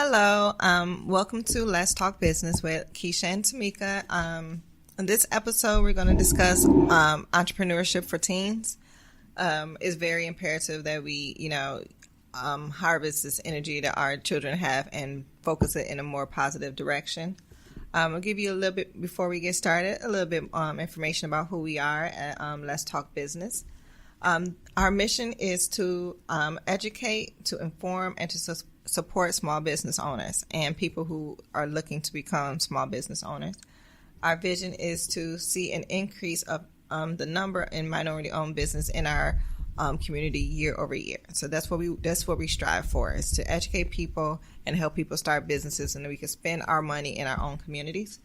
Hello, welcome to Let's Talk Business with Keisha and Tamika. In this episode, we're going to discuss entrepreneurship for teens. It's very imperative that we, harvest this energy that our children have and focus it in a more positive direction. I'll give you a little bit, before we get started, a little bit information about who we are at Let's Talk Business. Our mission is to educate, to inform, and to support small business owners and people who are looking to become small business owners. Our vision is to see an increase of the number in minority-owned business in our community year over year. So that's what we strive for, is to educate people and help people start businesses, and we can spend our money in our own communities.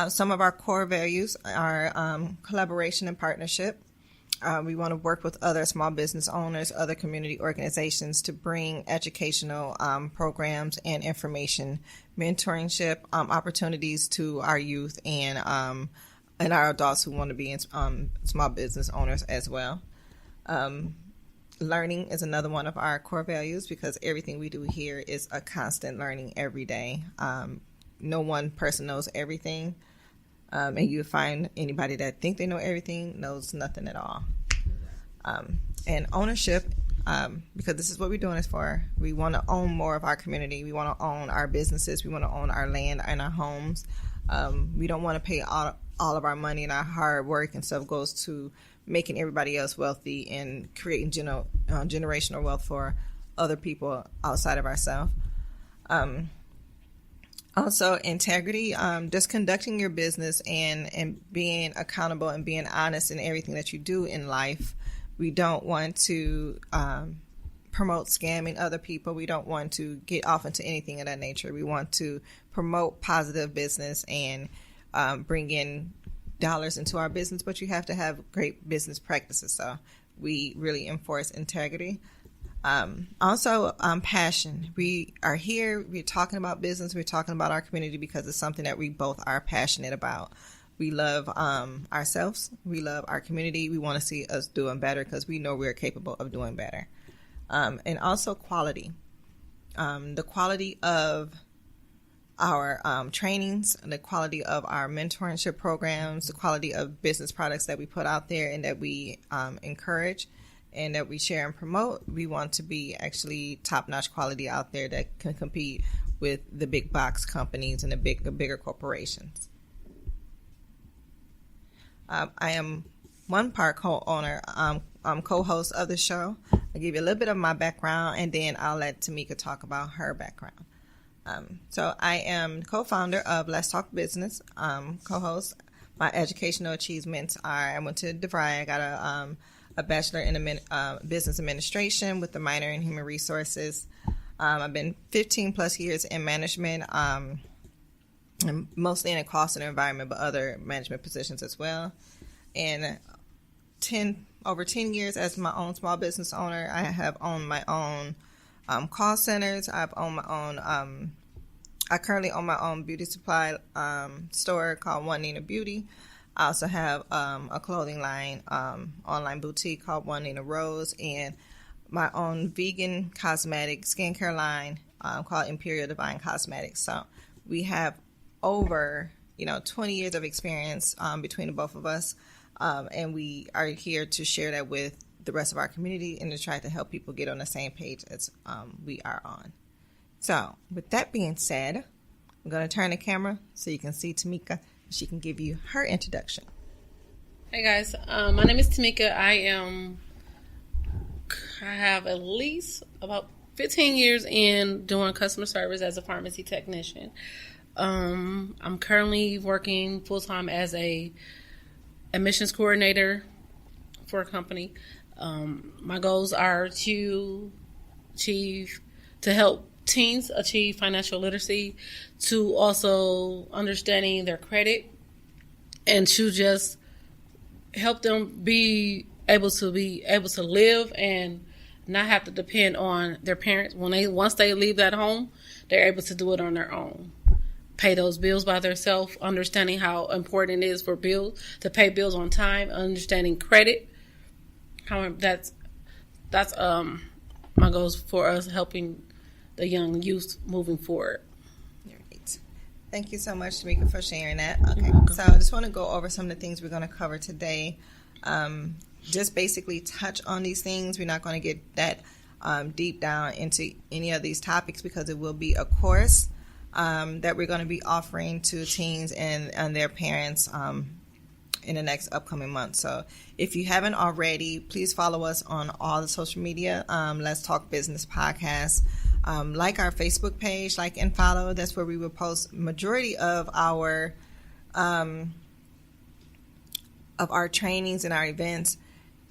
Some of our core values are collaboration and partnership. We want to work with other small business owners, other community organizations to bring educational programs and information, mentorship opportunities to our youth and our adults who want to be small business owners as well. Learning is another one of our core values, because everything we do here is a constant learning every day. No one person knows everything. And you find anybody that think they know everything knows nothing at all. And ownership, because this is what we're doing this for. We want to own more of our community. We want to own our businesses. We want to own our land and our homes. We don't want to pay all of our money and our hard work and stuff goes to making everybody else wealthy and creating generational wealth for other people outside of ourselves. Also, integrity, just conducting your business and being accountable and being honest in everything that you do in life. We don't want to promote scamming other people. We don't want to get off into anything of that nature. We want to promote positive business and bring in dollars into our business, but you have to have great business practices. So we really enforce integrity. Also, passion. We are here, we're talking about business, we're talking about our community because it's something that we both are passionate about. We love ourselves, we love our community, we want to see us doing better because we know we're capable of doing better. And also quality. The quality of our trainings, the quality of our mentorship programs, the quality of business products that we put out there and that we encourage and that we share and promote. We want to be actually top-notch quality out there that can compete with the big box companies and the bigger corporations. I am one part co-owner, co-host of the show. I'll give you a little bit of my background, and then I'll let Tamika talk about her background. So I am co-founder of Let's Talk Business, co-host. My educational achievements are, I went to DeVry. I got a bachelor in business administration with a minor in human resources. I've been 15 plus years in management, and mostly in a call center environment, but other management positions as well. And over 10 years as my own small business owner. I have owned my own call centers. I've owned my own, I currently own my own beauty supply store called One Nina Beauty. I also have a clothing line, online boutique called One Nina Rose, and my own vegan cosmetic skincare line called Imperial Divine Cosmetics. So we have over 20 years of experience between the both of us, and we are here to share that with the rest of our community and to try to help people get on the same page as we are on. So with that being said, I'm going to turn the camera so you can see Tamika. She can give you her introduction. Hey guys, my name is Tamika. I have at least about 15 years in doing customer service as a pharmacy technician. I'm currently working full-time as a admissions coordinator for a company. My goals are to help teens achieve financial literacy, to also understanding their credit, and to just help them be able to live and not have to depend on their parents. Once they leave that home, they're able to do it on their own. Pay those bills by themselves, understanding how important it is for bills to pay bills on time, understanding credit. How that's my goals for us, helping the young youth moving forward. Great. Thank you so much, Tamika, for sharing that. Okay, so I just want to go over some of the things we're going to cover today. Just basically touch on these things. We're not going to get that deep down into any of these topics because it will be a course that we're going to be offering to teens and their parents in the next upcoming month. So if you haven't already, please follow us on all the social media. Let's Talk Business Podcast. Like our Facebook page, like and follow. That's where we will post majority of our trainings and our events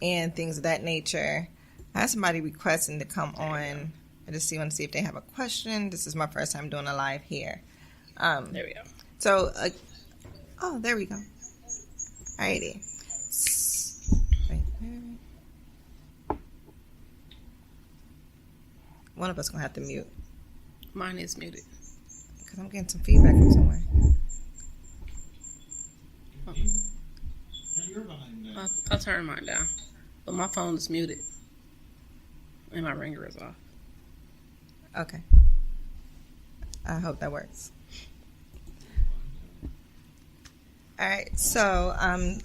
and things of that nature. I had somebody requesting to come on. I just want to see if they have a question. This is my first time doing a live here. There we go. So, there we go. Alrighty. One of us gonna have to mute. Mine is muted. Because I'm getting some feedback from somewhere. I'll turn mine down. But my phone is muted. And my ringer is off. Okay. I hope that works. All right. So,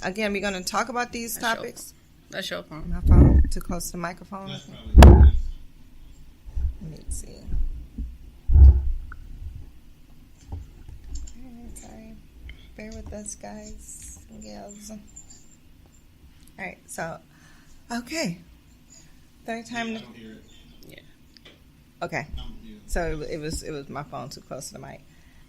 again, we're going to talk about these topics. That's your phone. My phone too close to the microphone. Okay. Let me see. Sorry. Bear with us, guys and gals. All right. So, okay. Third time. I don't hear it. Yeah. Okay. So it was my phone too close to the mic.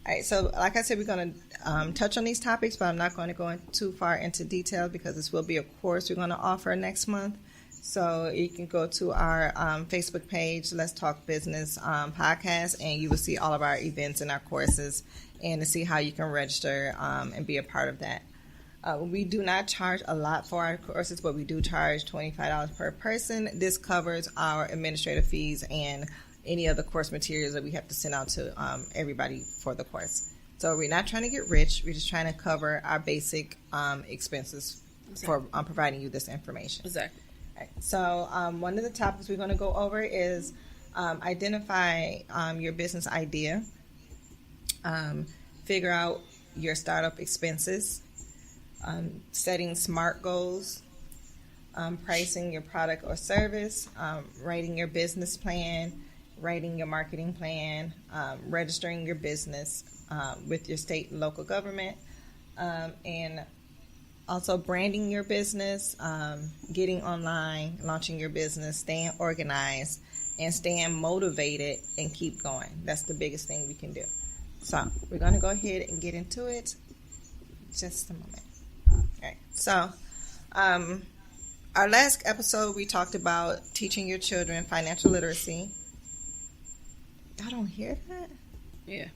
All right. So like I said, we're going to touch on these topics, but I'm not going to go too far into detail because this will be a course we're going to offer next month. So you can go to our Facebook page, Let's Talk Business Podcast, and you will see all of our events and our courses, and to see how you can register and be a part of that. We do not charge a lot for our courses, but we do charge $25 per person. This covers our administrative fees and any of the course materials that we have to send out to everybody for the course. So we're not trying to get rich. We're just trying to cover our basic expenses for providing you this information. Exactly. All right. So one of the topics we're going to go over is identify your business idea, figure out your startup expenses, setting SMART goals, pricing your product or service, writing your business plan, writing your marketing plan, registering your business with your state and local government, and also branding your business, getting online, launching your business, staying organized, and staying motivated and keep going. That's the biggest thing we can do. So we're going to go ahead and get into it. Just a moment. Okay, so our last episode we talked about teaching your children financial literacy. Y'all don't hear that? Yeah.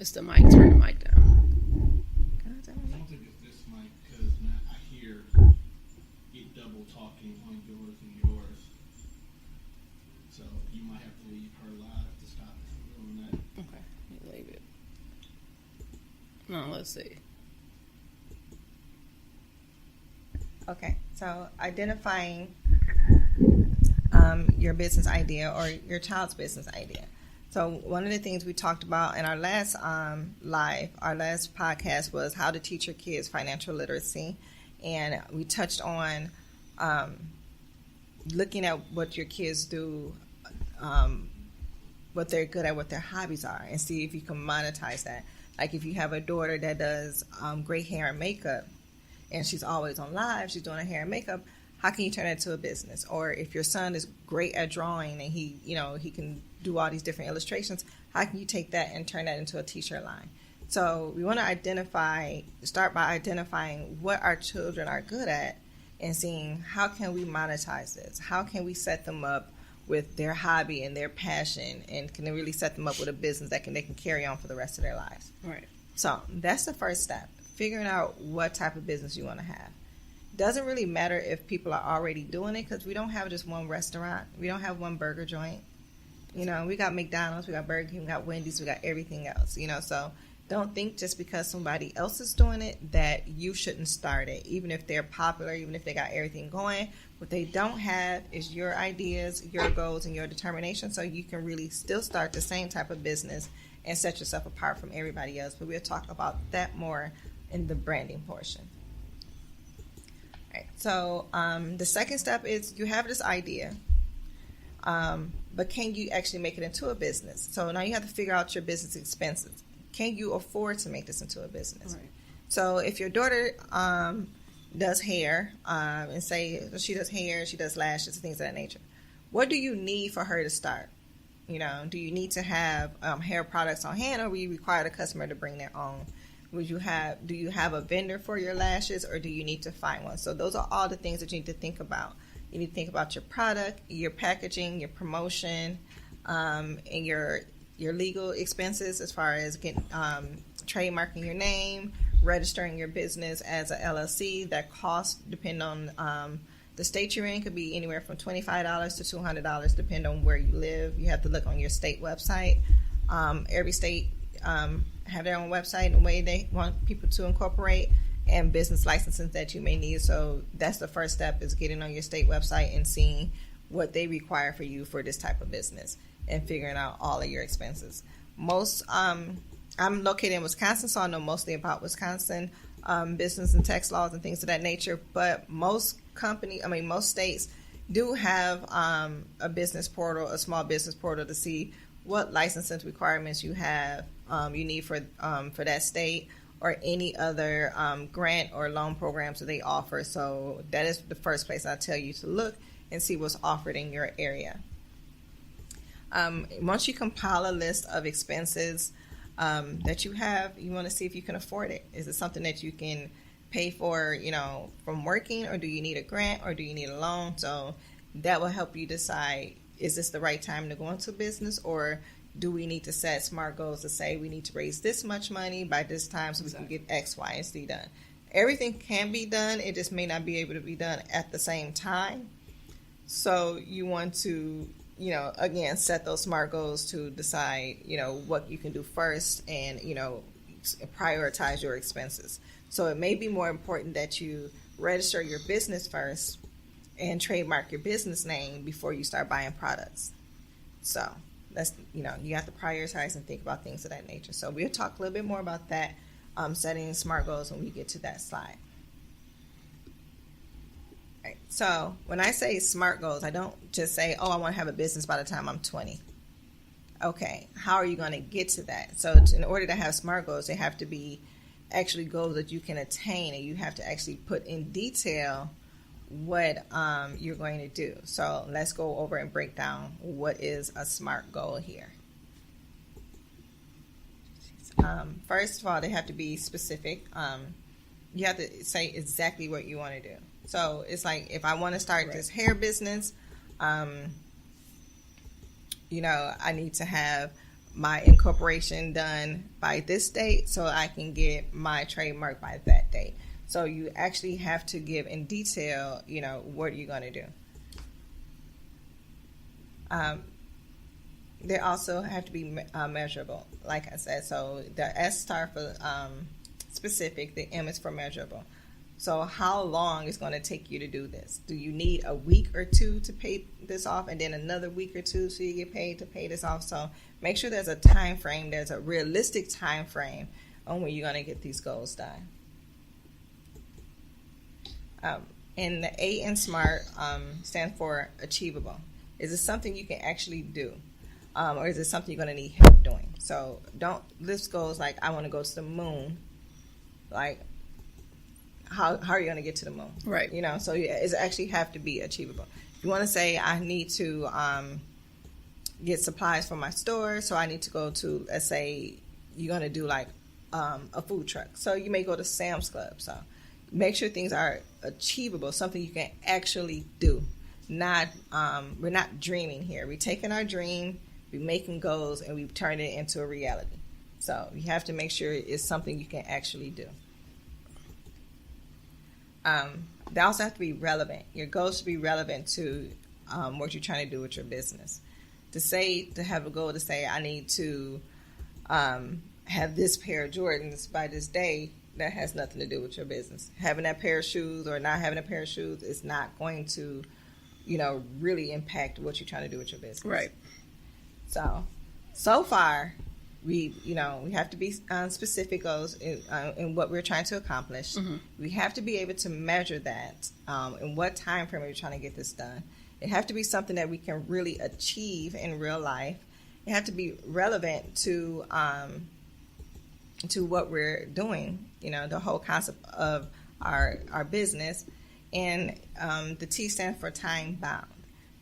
It's the mic. Turn the mic down. I don't think it's this mic because I hear it double talking on yours and yours. So you might have to leave her live to stop it from doing that. Okay. You leave it. No, let's see. Okay, so identifying your business idea or your child's business idea. So one of the things we talked about in our last our last podcast was how to teach your kids financial literacy. And we touched on looking at what your kids do, what they're good at, what their hobbies are, and see if you can monetize that. Like if you have a daughter that does great hair and makeup, and she's always on live, she's doing her hair and makeup, how can you turn that into a business? Or if your son is great at drawing and he can do all these different illustrations, how can you take that and turn that into a t-shirt line? So we want to start by identifying what our children are good at and seeing how can we monetize this? How can we set them up with their hobby and their passion, and can they really set them up with a business that they can carry on for the rest of their lives? Right. So that's the first step. Figuring out what type of business you want to have. Doesn't really matter if people are already doing it, because we don't have just one restaurant. We don't have one burger joint. We got McDonald's, we got Burger King, we got Wendy's, we got everything else. So Don't think just because somebody else is doing it that you shouldn't start it, even if they're popular, even if they got everything going. What they don't have is your ideas, your goals, and your determination, so you can really still start the same type of business and set yourself apart from everybody else. But we'll talk about that more in the branding portion. All right, so the second step is you have this idea, but can you actually make it into a business? So now you have to figure out your business expenses. Can you afford to make this into a business? Right. So if your daughter does hair, and say she does hair, she does lashes, things of that nature, what do you need for her to start? You know, do you need to have hair products on hand, or will you require the customer to bring their own? Do you have a vendor for your lashes, or do you need to find one? So those are all the things that you need to think about. You need to think about your product, your packaging, your promotion, and your legal expenses as far as getting trademarking your name, registering your business as a LLC. That cost, depending on the state you're in, could be anywhere from $25 to $200, depending on where you live. You have to look on your state website. Every state have their own website and the way they want people to incorporate, and business licenses that you may need. So that's the first step, is getting on your state website and seeing what they require for you for this type of business and figuring out all of your expenses. I'm located in Wisconsin, so I know mostly about Wisconsin business and tax laws and things of that nature. But most states do have a business portal, a small business portal, to see what licensing requirements you have, you need for that state, or any other grant or loan programs that they offer. So that is the first place I tell you to look and see what's offered in your area. Once you compile a list of expenses that you have, you want to see if you can afford it. Is it something that you can pay for, from working, or do you need a grant, or do you need a loan? So that will help you decide, is this the right time to go into business, or do we need to set SMART goals to say we need to raise this much money by this time so we can get X, Y, and Z done? Everything can be done. It just may not be able to be done at the same time. So you want to, again, set those SMART goals to decide, what you can do first, and, prioritize your expenses. So it may be more important that you register your business first and trademark your business name before you start buying products. So that's, you have to prioritize and think about things of that nature. So we'll talk a little bit more about that, setting SMART goals, when we get to that slide. All right. So when I say SMART goals, I don't just say, I want to have a business by the time I'm 20. Okay, how are you going to get to that? So in order to have SMART goals, they have to be actually goals that you can attain, and you have to actually put in detail what you're going to do. So let's go over and break down what is a SMART goal here. First of all, they have to be specific. You have to say exactly what you want to do. So it's like, if I want to start this hair business, I need to have my incorporation done by this date so I can get my trademark by that date. So you actually have to give in detail, what are you going to do. They also have to be measurable, like I said. So the S star for specific, the M is for measurable. So how long is going to take you to do this? Do you need a week or two to pay this off, and then another week or two so you get paid to pay this off? So make sure there's a time frame, there's a realistic time frame on when you're going to get these goals done. And the A in SMART stands for achievable. Is it something you can actually do? Or is it something you're going to need help doing? So don't list goals like, I want to go to the moon. Like, how are you going to get to the moon? Right. So it actually have to be achievable. You want to say, I need to get supplies for my store. So I need to go to, let's say you're going to do like a food truck. So you may go to Sam's Club. So make sure things are achievable, something you can actually do. We're not dreaming here. We're taking our dream, we're making goals, and we've turned it into a reality. So you have to make sure it's something you can actually do. They also have to be relevant. Your goals should be relevant to what you're trying to do with your business. To have a goal to say, I need to have this pair of Jordans by this day, that has nothing to do with your business. Having that pair of shoes or not having a pair of shoes is not going to, really impact what you're trying to do with your business. Right. So far, we have to be specific goals in what we're trying to accomplish. Mm-hmm. We have to be able to measure that. In what time frame are we trying to get this done? It has to be something that we can really achieve in real life. It has to be relevant to what we're doing. The whole concept of our business, and the T stands for time bound.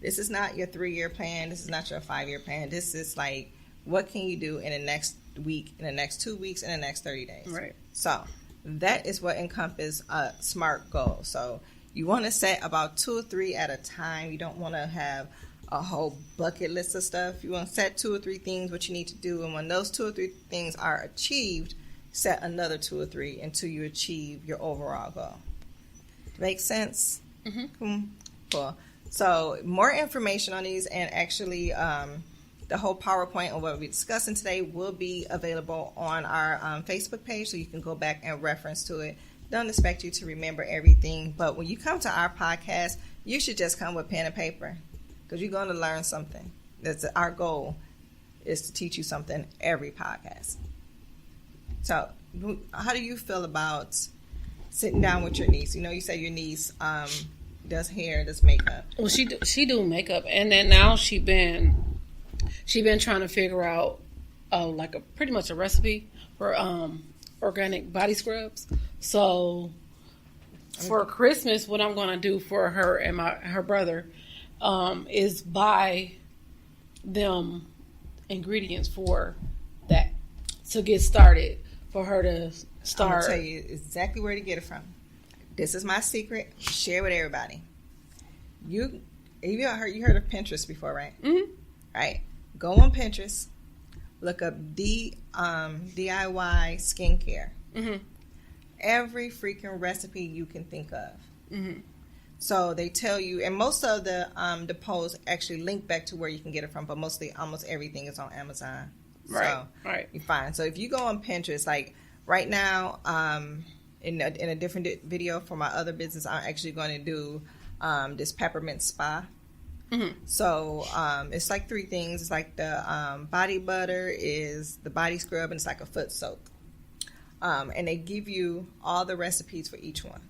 This is not your 3-year plan. This is not your 5-year plan. This is like, what can you do in the next week, in the next 2 weeks, in the next 30 days? Right. So that is what encompasses a SMART goal. So you want to set about 2 or 3 at a time. You don't want to have a whole bucket list of stuff. You want to set 2 or 3 things what you need to do, and when those 2 or 3 things are achieved, set another 2 or 3 until you achieve your overall goal. Makes sense? Mm-hmm. Cool. So more information on these, and actually the whole PowerPoint on what we're discussing today will be available on our Facebook page, so you can go back and reference to it. Don't expect you to remember everything, but when you come to our podcast, you should just come with pen and paper, because you're going to learn something. That's our goal, is to teach you something every podcast. So how do you feel about sitting down with your niece? You say your niece does hair, does makeup. Well, she do makeup, and then now she been trying to figure out like pretty much a recipe for organic body scrubs. So for Christmas, what I'm gonna do for her and her brother is buy them ingredients for that to get started, for her to start. I'm gonna tell you exactly where to get it from. This is my secret. Share with everybody. You heard of Pinterest before, right? Mm-hmm. Right. Go on Pinterest. Look up DIY skincare. Mm-hmm. Every freaking recipe you can think of. Mm-hmm. So they tell you, and most of the posts actually link back to where you can get it from, but almost everything is on Amazon. Right. So right. You're fine. So if you go on Pinterest, like right now, in a different video for my other business, I'm actually going to do this peppermint spa. Mm-hmm. So it's like 3 things. It's like the body butter, is the body scrub, and it's like a foot soak. And they give you all the recipes for each one.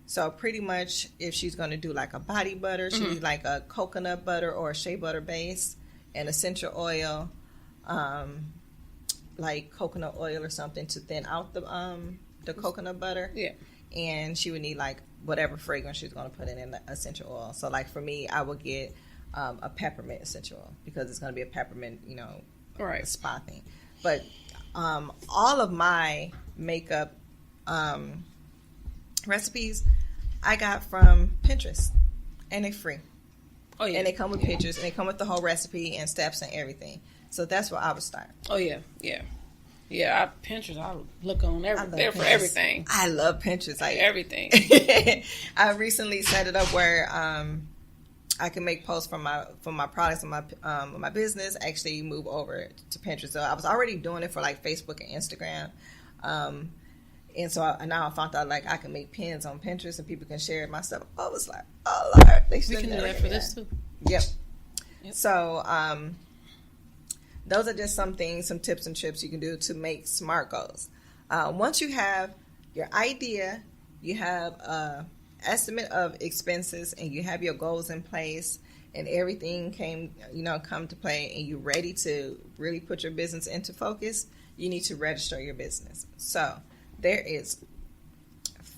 So pretty much, if she's going to do like a body butter, she needs like a coconut butter or a shea butter base, and essential oil, like coconut oil or something to thin out the coconut butter. Yeah. And she would need like whatever fragrance she's going to put in the essential oil. So like for me, I would get a peppermint essential oil, because it's going to be a peppermint, right, spa thing. But all of my makeup recipes I got from Pinterest, and they're free. Oh yeah. And they come with pictures, and they come with the whole recipe and steps and everything. So that's where I would start. Oh yeah. Pinterest, I look on there for everything. I love Pinterest, like everything. I recently set it up where I can make posts from my products and my business. Actually, move over to Pinterest. So I was already doing it for like Facebook and Instagram, and so now I found out like I can make pins on Pinterest and people can share my stuff. I was like, oh Lord, we can do that for this too. Yep. So those are just some tips and tricks you can do to make SMART goals. Once you have your idea, you have an estimate of expenses, and you have your goals in place, and everything come to play, and you're ready to really put your business into focus, you need to register your business. So there is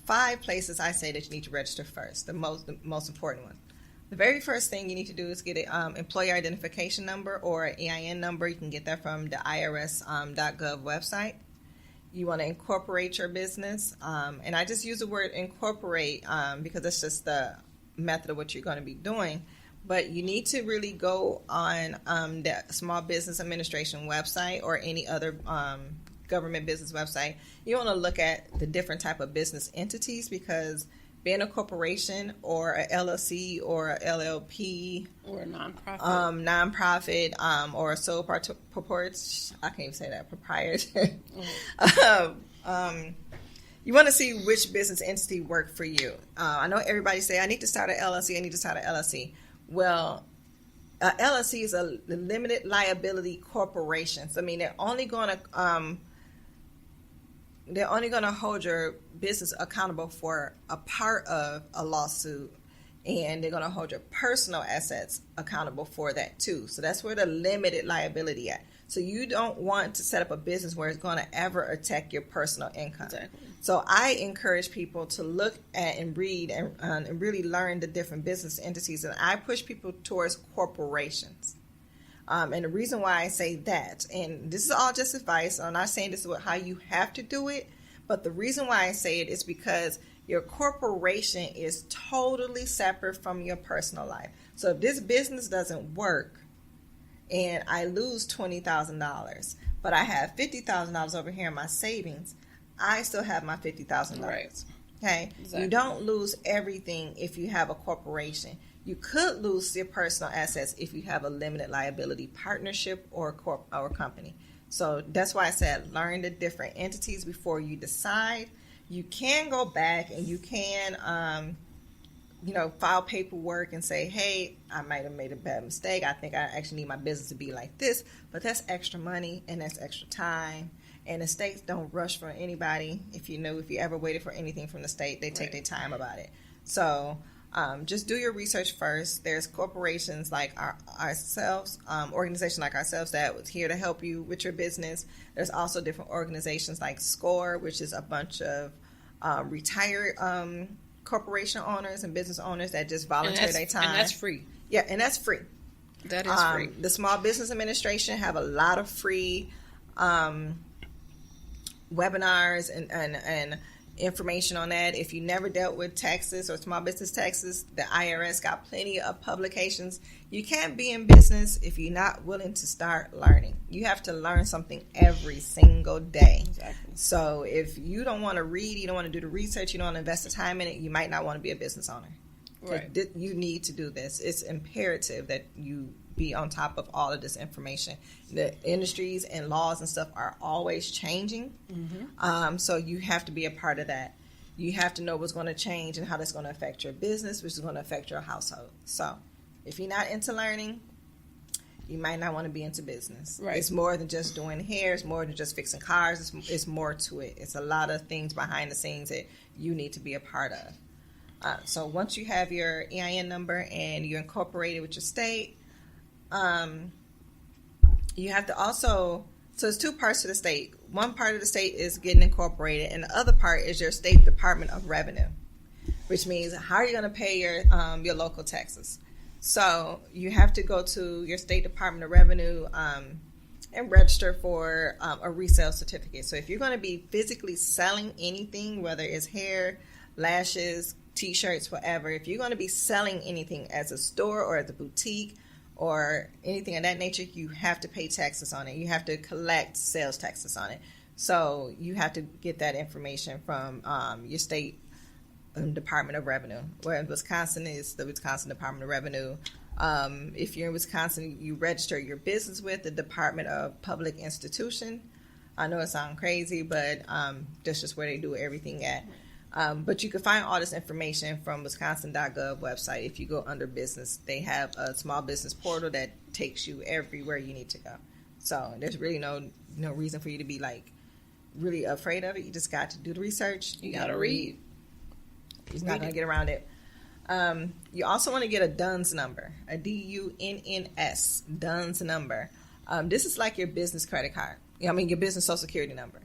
5 places I say that you need to register first, the most important one. The very first thing you need to do is get an employer identification number or an EIN number. You can get that from the IRS.gov website. You want to incorporate your business. And I just use the word incorporate because that's just the method of what you're going to be doing. But you need to really go on the Small Business Administration website or any other government business website. You want to look at the different type of business entities, because being a corporation or a LLC or a LLP Or a nonprofit. Nonprofit, or a sole purports. I can't even say that. Proprietor. You want to see which business entity work for you. I know everybody say, I need to start an LLC. I need to start an LLC. Well, a LLC is a limited liability corporation. So, I mean, they're only going to hold your business accountable for a part of a lawsuit, and they're going to hold your personal assets accountable for that too. So that's where the limited liability at. So you don't want to set up a business where it's going to ever attack your personal income. Exactly. So I encourage people to look at and read and really learn the different business entities, and I push people towards corporations. And the reason why I say that, and this is all just advice, I'm not saying this is how you have to do it, but the reason why I say it is because your corporation is totally separate from your personal life. So if this business doesn't work and I lose $20,000, but I have $50,000 over here in my savings, I still have my $50,000. Right. Okay? Exactly. You don't lose everything if you have a corporation. You could lose your personal assets if you have a limited liability partnership or company. So that's why I said learn the different entities before you decide. You can go back and you can, file paperwork and say, hey, I might have made a bad mistake. I think I actually need my business to be like this. But that's extra money and that's extra time. And the states don't rush for anybody. If you ever waited for anything from the state, they take their time about it. So just do your research first. There's corporations like ourselves, organizations like ourselves that was here to help you with your business. There's also different organizations like SCORE, which is a bunch of retired corporation owners and business owners that just volunteer their time. And that's free. Yeah, and that's free. That is free. The Small Business Administration have a lot of free webinars and information on that. If you never dealt with taxes or small business taxes, the IRS got plenty of publications. You can't be in business if you're not willing to start learning. You have to learn something every single day. Exactly. So if you don't want to read, you don't want to do the research, you don't want to invest the time in it, you might not want to be a business owner. Right. You need to do this. It's imperative that you be on top of all of this information. The industries and laws and stuff are always changing. Mm-hmm. So you have to be a part of that. You have to know what's going to change and how that's going to affect your business, which is going to affect your household. So if you're not into learning, you might not want to be into business. Right. It's more than just doing hair. It's more than just fixing cars. It's more to it. It's a lot of things behind the scenes that you need to be a part of. So once you have your EIN number and you're incorporated with your state, you have to also, so it's two parts to the state. One part of the state is getting incorporated, and the other part is your state Department of Revenue, which means how are you going to pay your local taxes. So you have to go to your state Department of Revenue and register for a resale certificate. So if you're going to be physically selling anything, whether it's hair, lashes, t-shirts, whatever, if you're going to be selling anything as a store or as a boutique or anything of that nature, you have to pay taxes on it. You have to collect sales taxes on it. So you have to get that information from your state Department of Revenue. Where in Wisconsin is the Wisconsin Department of Revenue. If you're in Wisconsin, you register your business with the Department of Public Institution. I know it sounds crazy, but that's just where they do everything at. But you can find all this information from wisconsin.gov website. If you go under business, they have a small business portal that takes you everywhere you need to go. So there's really no reason for you to be like really afraid of it. You just got to do the research. You got to read. You're not going to get around it. You also want to get a DUNS number, a DUNNS, DUNS number. This is like your business credit card. Your business social security number.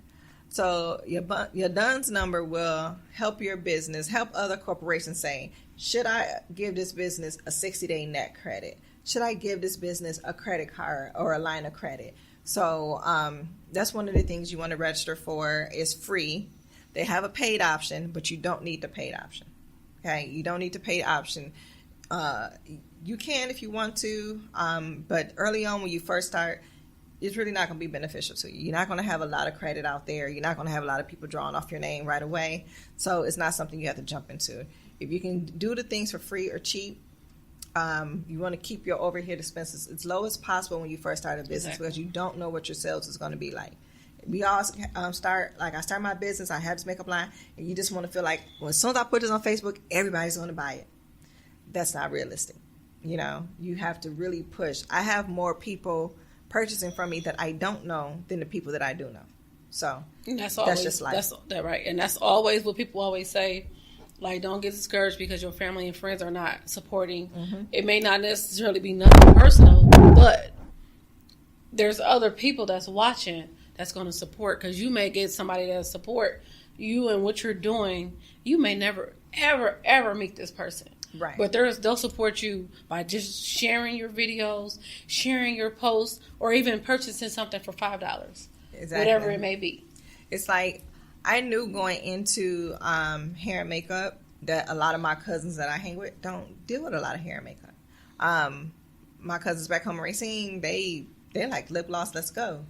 So your DUNS number will help your business, help other corporations say, should I give this business a 60-day net credit? Should I give this business a credit card or a line of credit? So that's one of the things you want to register for. It's free. They have a paid option, but you don't need the paid option. Okay, you don't need the paid option. You can if you want to, but early on when you first start, it's really not going to be beneficial to you. You're not going to have a lot of credit out there. You're not going to have a lot of people drawing off your name right away. So it's not something you have to jump into. If you can do the things for free or cheap, you want to keep your overhead expenses as low as possible when you first start a business, because you don't know what your sales is going to be like. We all I started my business, I had this makeup line, and you just want to feel like, well, as soon as I put this on Facebook, everybody's going to buy it. That's not realistic. You know, you have to really push. I have more people purchasing from me that I don't know than the people that I do know. So that's just life. That's right. And that's always what people always say. Like, don't get discouraged because your family and friends are not supporting. Mm-hmm. It may not necessarily be nothing personal, but there's other people that's watching that's going to support, because you may get somebody that support you and what you're doing. You may never, ever, ever meet this person. Right. But they'll support you by just sharing your videos, sharing your posts, or even purchasing something for $5. Exactly. Whatever it may be. It's like, I knew going into hair and makeup that a lot of my cousins that I hang with don't deal with a lot of hair and makeup. My cousins back home in Racine, they're like, lip gloss, let's go.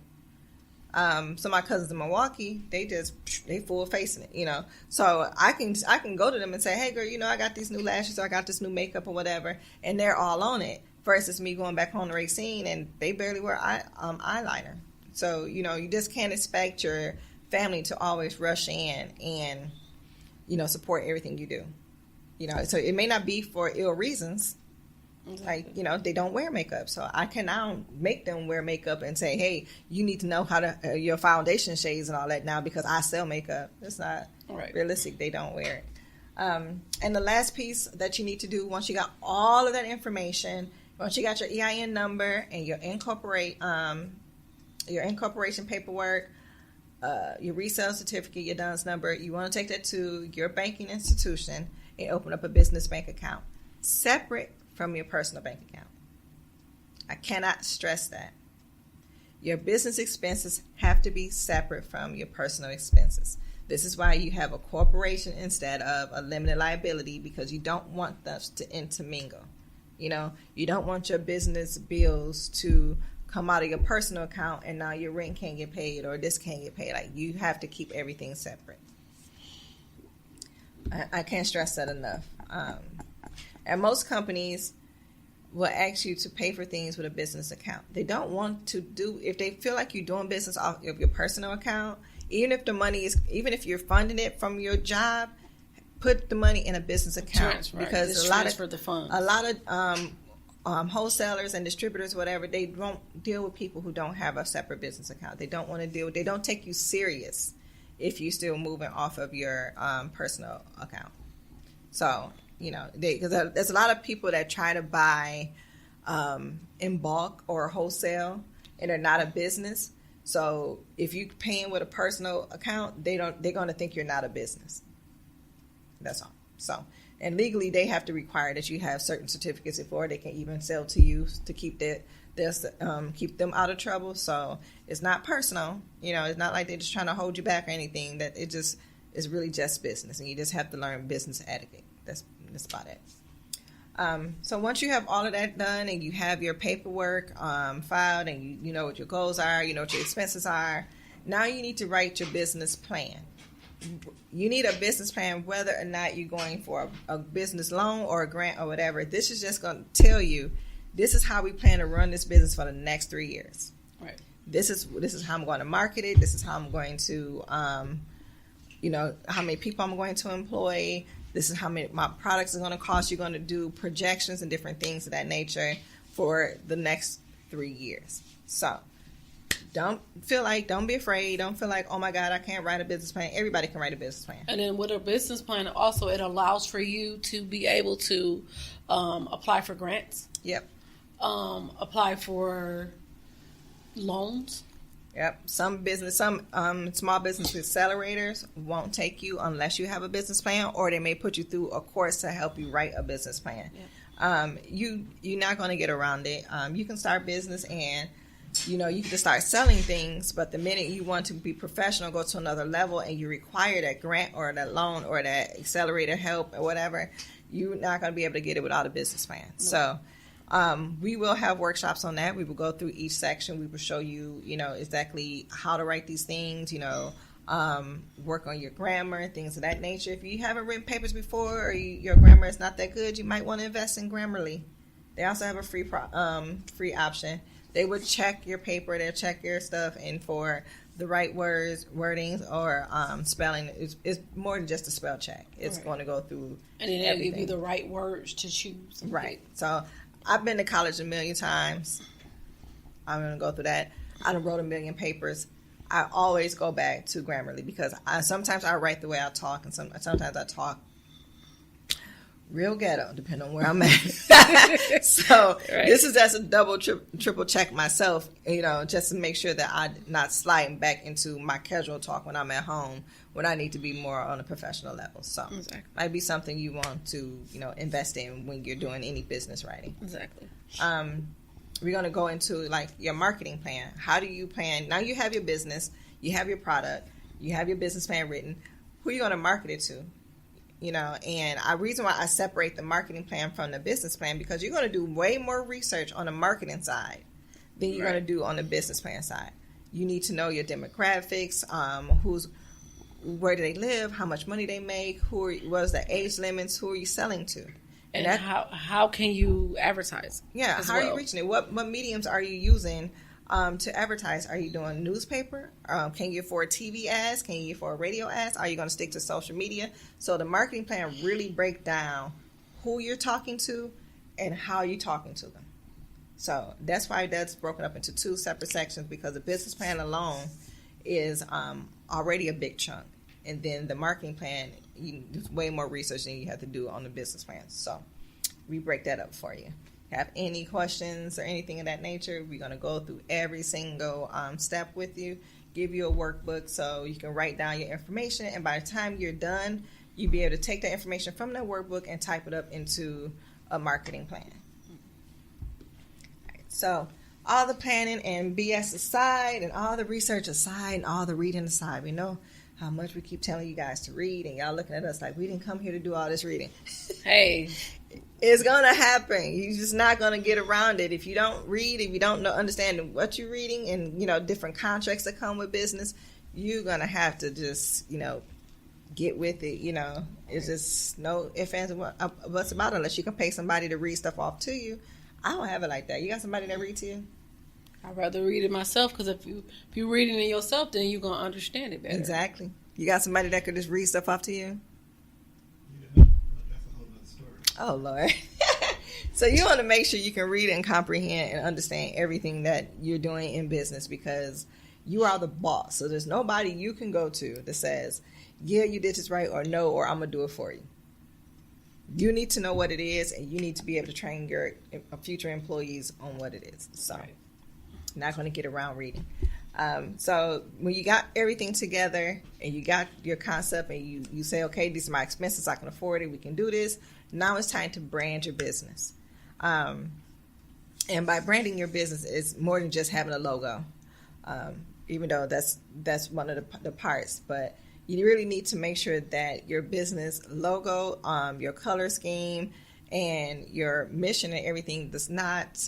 So my cousins in Milwaukee, they full facing it, you know. So I can go to them and say, hey girl, you know, I got these new lashes, or I got this new makeup or whatever, and they're all on it. Versus me going back home to Racine and they barely wear eyeliner. So, you know, you just can't expect your family to always rush in and, you know, support everything you do. You know, so it may not be for ill reasons. Exactly. Like, you know, they don't wear makeup. So I can now make them wear makeup and say, hey, you need to know how to, your foundation shades and all that now because I sell makeup. It's not realistic. They don't wear it. And the last piece that you need to do, once you got all of that information, once you got your EIN number and your incorporation paperwork, your resale certificate, your DUNS number, you want to take that to your banking institution and open up a business bank account separate from your personal bank account. I cannot stress that. Your business expenses have to be separate from your personal expenses. This is why you have a corporation instead of a limited liability, because you don't want those to intermingle. You know, you don't want your business bills to come out of your personal account and now your rent can't get paid or this can't get paid. Like, you have to keep everything separate. I can't stress that enough. And most companies will ask you to pay for things with a business account. They don't want to do, if they feel like you're doing business off of your personal account, even if you're funding it from your job, put the money in a business account. Because a lot of wholesalers and distributors, whatever, they won't deal with people who don't have a separate business account. They don't want to they don't take you serious if you're still moving off of your personal account. So, you know, because there's a lot of people that try to buy in bulk or wholesale, and they're not a business. So if you're paying with a personal account, they're going to think you're not a business. That's all. So, and legally, they have to require that you have certain certificates before they can even sell to you to keep keep them out of trouble. So it's not personal. You know, it's not like they're just trying to hold you back or anything. That it just is really just business, and you just have to learn business etiquette. That's about it. So once you have all of that done and you have your paperwork filed and you know what your goals are, you know what your expenses are, now you need to write your business plan. You need a business plan whether or not you're going for a business loan or a grant or whatever. This is just going to tell you, this is how we plan to run this business for the next 3 years. Right. This is how I'm going to market it. This is how I'm going to, you know, how many people I'm going to employ. This is how many my products are going to cost. You're going to do projections and different things of that nature for the next 3 years. So don't be afraid. Don't feel like, oh my God, I can't write a business plan. Everybody can write a business plan. And then with a business plan, also it allows for you to be able to apply for grants. Yep. Apply for loans. Yep. Some small business accelerators won't take you unless you have a business plan, or they may put you through a course to help you write a business plan. Yep. You're not going to get around it. You can start business and, you know, you can just start selling things, but the minute you want to be professional, go to another level, and you require that grant or that loan or that accelerator help or whatever, you're not going to be able to get it without a business plan. No. So we will have workshops on that. We will go through each section. We will show you, you know, exactly how to write these things, you know, work on your grammar, things of that nature. If you haven't written papers before or your grammar is not that good, you might want to invest in Grammarly. They also have a free option. They would check your paper, they'll check your stuff, and for the right wordings, or spelling, it's more than just a spell check. It's going to go through and then they'll give you the right words to choose. Right. So I've been to college a million times. I'm going to go through that. I done wrote a million papers. I always go back to Grammarly because sometimes I write the way I talk, and sometimes I talk real ghetto, depending on where I'm at. So This is just a double, triple check myself, just to make sure that I'm not sliding back into my casual talk when I'm at home, when I need to be more on a professional level. So might be something you want to, invest in when you're doing any business writing. Exactly. We're going to go into like your marketing plan. How do you plan? Now you have your business, you have your product, you have your business plan written. Who are you going to market it to? And the reason why I separate the marketing plan from the business plan, because you're going to do way more research on the marketing side than you're going to do on the business plan side. You need to know your demographics, where do they live, how much money they make, what's the age limits, who are you selling to? And how can you advertise? Yeah, how are you reaching it? What mediums are you using to advertise? Are you doing newspaper? Can you afford TV ads? Can you afford radio ads? Are you going to stick to social media? So the marketing plan really break down who you're talking to and how you're talking to them. So that's why that's broken up into two separate sections, because the business plan alone is already a big chunk. And then the marketing plan, there's way more research than you have to do on the business plan. So we break that up for you. Have any questions or anything of that nature, we're going to go through every single step with you, give you a workbook so you can write down your information. And by the time you're done, you'll be able to take that information from that workbook and type it up into a marketing plan. All right, so all the planning and BS aside, and all the research aside, and all the reading aside, we know how much we keep telling you guys to read, and y'all looking at us like we didn't come here to do all this reading. Hey, it's gonna happen. You're just not gonna get around it if you don't read. If you don't understand what you're reading, and different contracts that come with business, you're gonna have to just get with it. It's just no ifs, ands, and what's about it, unless you can pay somebody to read stuff off to you. I don't have it like that. You got somebody that read to you? I'd rather read it myself, because if you're reading it yourself, then you're going to understand it better. Exactly. You got somebody that could just read stuff off to you? Yeah, that's a whole other story. Oh, Lord. So you want to make sure you can read and comprehend and understand everything that you're doing in business, because you are the boss. So there's nobody you can go to that says, yeah, you did this right, or no, or I'm going to do it for you. You need to know what it is, and you need to be able to train your future employees on what it is. So. Right. Not going to get around reading. So when you got everything together and you got your concept, and you say, okay, these are my expenses, I can afford it, we can do this. Now it's time to brand your business. And by branding your business, it's more than just having a logo, even though that's one of the parts. But you really need to make sure that your business logo, your color scheme, and your mission and everything does not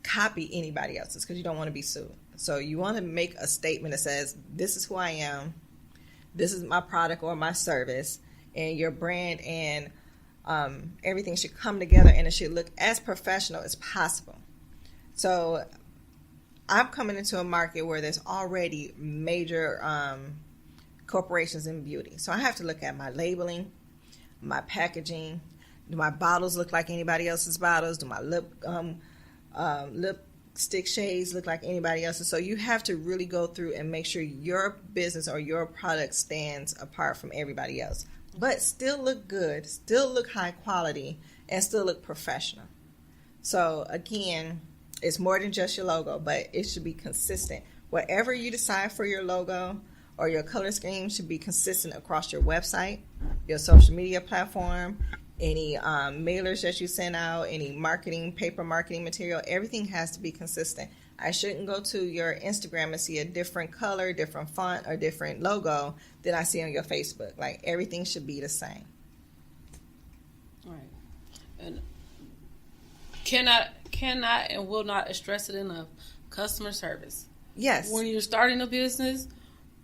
copy anybody else's, because you don't want to be sued. So you want to make a statement that says, this is who I am, this is my product or my service, and your brand and everything should come together, and it should look as professional as possible. So I'm coming into a market where there's already major corporations in beauty. So I have to look at my labeling, my packaging. Do my bottles look like anybody else's bottles? Do my lipstick shades look like anybody else's? So you have to really go through and make sure your business or your product stands apart from everybody else, but still look good, still look high quality, and still look professional. So again, it's more than just your logo, but it should be consistent. Whatever you decide for your logo or your color scheme should be consistent across your website, your social media platform, any mailers that you send out, any paper marketing material. Everything has to be consistent. I shouldn't go to your Instagram and see a different color, different font, or different logo than I see on your Facebook. Like, everything should be the same. All right. And cannot and will not stress it enough. Customer service. Yes. When you're starting a business,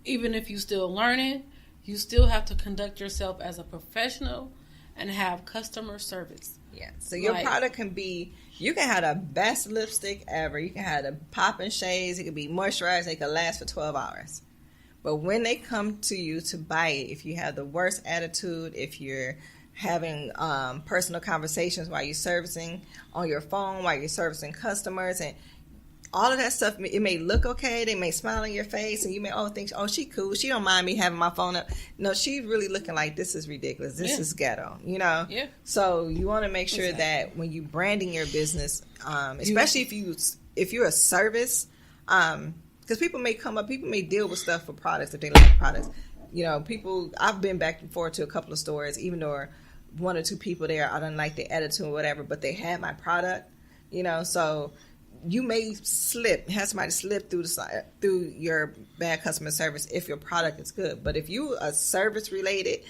even if you're still learning, you still have to conduct yourself as a professional and have customer service. Yeah. So your product can be, you can have the best lipstick ever. You can have the popping shades. It could be moisturized. It could last for 12 hours. But when they come to you to buy it, if you have the worst attitude, if you're having personal conversations while you're servicing on your phone, while you're servicing customers, and all of that stuff, it may look okay. They may smile in your face, and you may think, oh, she cool. She don't mind me having my phone up. No, she's really looking like, this is ridiculous. This is ghetto, you know? Yeah. So you want to make sure that when you branding your business, especially if you're a service, because people may come up, people may deal with stuff for products if they like products. You know, I've been back and forth to a couple of stores, even though one or two people there, I don't like the attitude or whatever, but they had my product, you know, so you may have somebody slip through your bad customer service if your product is good. But if you a service related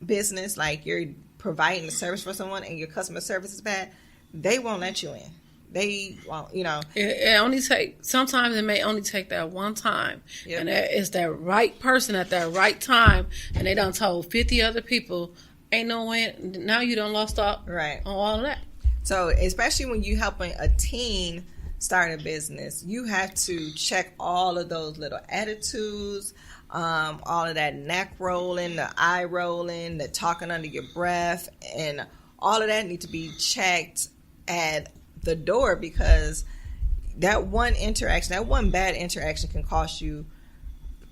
business, like you're providing a service for someone and your customer service is bad, they won't let you in. They won't, you know. Sometimes it may only take that one time. Yep. And it's that right person at that right time, and they done told 50 other people, ain't no way, now you done lost out on all of that. So especially when you helping a teen start a business, you have to check all of those little attitudes, all of that neck rolling, the eye rolling, the talking under your breath, and all of that need to be checked at the door, because that one bad interaction can cost you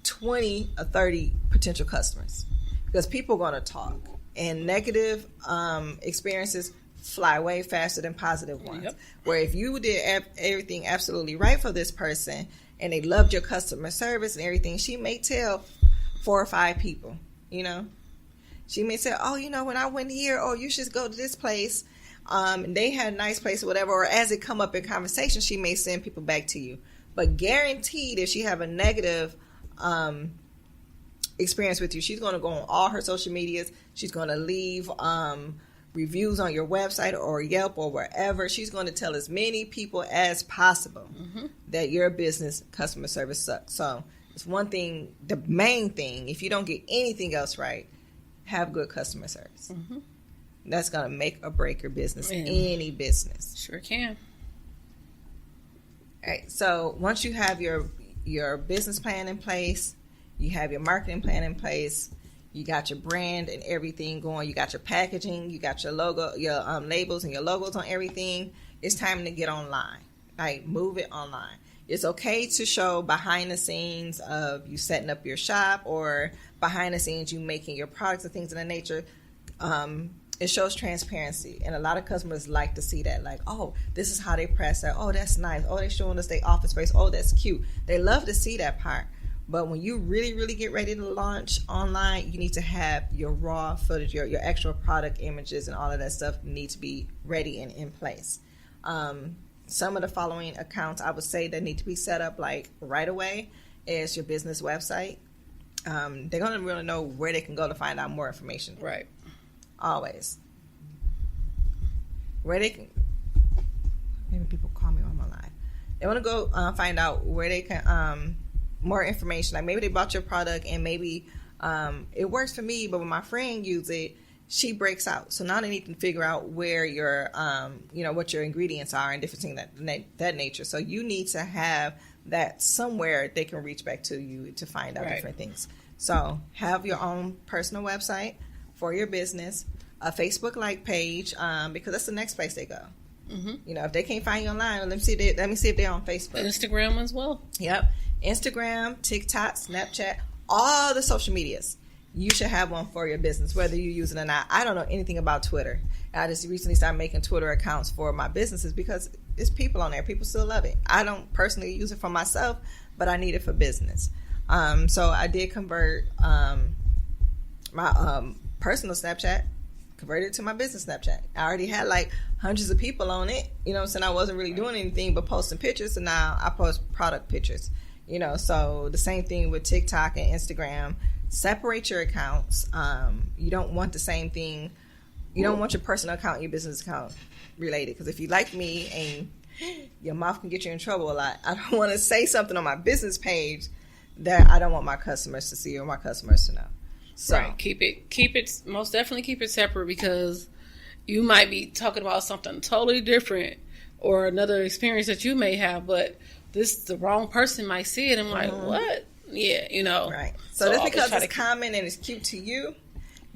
20 or 30 potential customers, because people are going to talk, and negative experiences fly way faster than positive ones. Yep. Where if you did everything absolutely right for this person and they loved your customer service and everything, she may tell 4 or 5 people, you know. She may say, oh, you know, when I went here, oh, you should go to this place. They had a nice place or whatever. Or as it come up in conversation, she may send people back to you. But guaranteed, if she have a negative experience with you, she's going to go on all her social medias. She's going to leave reviews on your website or Yelp or wherever. She's going to tell as many people as possible that your business customer service sucks. So it's one thing, the main thing, if you don't get anything else right, have good customer service. That's going to make or break your business, any business. Sure can. All right. So once you have your business plan in place, you have your marketing plan in place, you got your brand and everything going, you got your packaging, you got your logo, your labels and your logos on everything, it's time to get online. Like, move it online. It's okay to show behind the scenes of you setting up your shop, or behind the scenes you making your products and things of that nature. It shows transparency, and a lot of customers like to see that. Like, oh, this is how they press that. Oh, that's nice. Oh, they're showing us their office space. Oh, that's cute. They love to see that part. But when you really, really get ready to launch online, you need to have your raw footage, your actual product images, and all of that stuff need to be ready and in place. Some of the following accounts I would say that need to be set up like right away is your business website. They're going to really know where they can go to find out more information. Right. Always. Where they can, maybe people call me on my line. They want to go find out where they can, more information. Like maybe they bought your product and maybe it works for me, but when my friend uses it, she breaks out. So now they need to figure out where your, what your ingredients are and different things that nature. So you need to have that somewhere they can reach back to you to find out different things. So have your own personal website for your business, a Facebook like page, because that's the next place they go. You know, if they can't find you online, let me see if they're on Facebook. Instagram as well. Yep. Instagram, TikTok, Snapchat, all the social medias. You should have one for your business, whether you use it or not. I don't know anything about Twitter. I just recently started making Twitter accounts for my businesses because it's people on there. People still love it. I don't personally use it for myself, but I need it for business. So I did convert my personal Snapchat, converted it to my business Snapchat. I already had like hundreds of people on it, since I wasn't really doing anything but posting pictures. So now I post product pictures, so the same thing with TikTok and Instagram. Separate your accounts. You don't want the same thing. You don't want your personal account and your business account related. Because if you like me and your mouth can get you in trouble a lot, I don't want to say something on my business page that I don't want my customers to see or my customers to know. So right. Keep it, most definitely keep it separate, because you might be talking about something totally different or another experience that you may have, but the wrong person might see it and like, what? Yeah, you know. Right. So just because it's common and it's cute to you,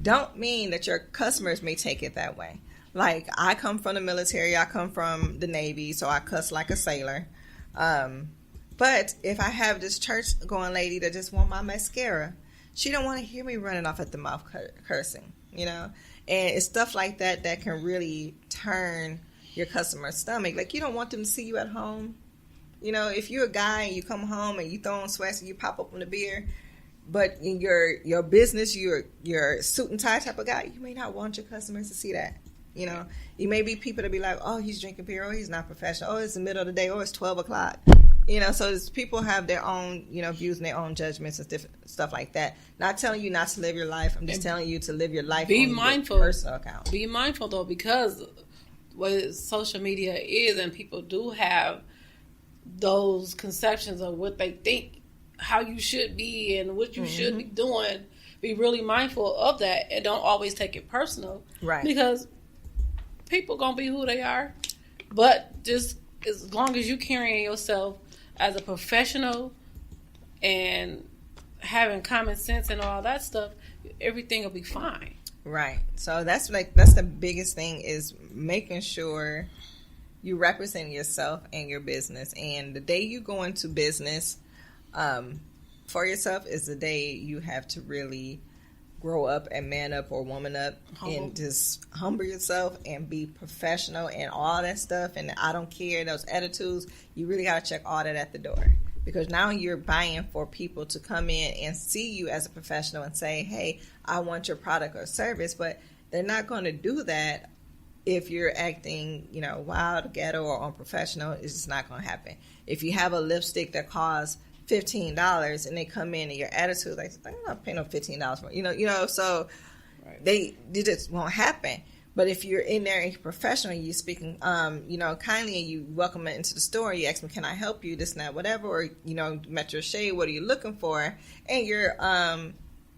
don't mean that your customers may take it that way. Like, I come from the military, I come from the Navy, so I cuss like a sailor. But if I have this church-going lady that just want my mascara, she don't want to hear me running off at the mouth cursing, you know? And it's stuff like that that can really turn your customer's stomach. Like, you don't want them to see you at home. You know, if you're a guy and you come home and you throw on sweats and you pop open the beer, but in your business, you're suit and tie type of guy, you may not want your customers to see that. You know, you may be people to be like, oh, he's drinking beer, oh, he's not professional, oh, it's the middle of the day, oh, it's 12 o'clock. You know, so people have their own, you know, views and their own judgments and different stuff like that. Not telling you not to live your life. I'm just telling you to live your life be on mindful. Your personal account. Be mindful, though, because what social media is, and people do have those conceptions of what they think, how you should be and what you should be doing. Be really mindful of that and don't always take it personal. Right. Because people going to be who they are. But just as long as you carrying yourself as a professional and having common sense and all that stuff, everything will be fine. Right. So that's the biggest thing, is making sure you represent yourself and your business. And the day you go into business for yourself is the day you have to really grow up and man up or woman up and just humble yourself and be professional and all that stuff. And I don't care, those attitudes, you really got to check all that at the door. Because now you're buying for people to come in and see you as a professional and say, hey, I want your product or service. But they're not going to do that if you're acting, you know, wild, ghetto, or unprofessional. It's just not going to happen. If you have a lipstick that costs $15 and they come in and your attitude like, I'm not paying no $15 for it. You know, so right. They just won't happen. But if you're in there and you're professional, you're speaking, you know, kindly, and you welcome it into the store, you ask me, can I help you, this and that, whatever, or, you know, met your shade, what are you looking for? And your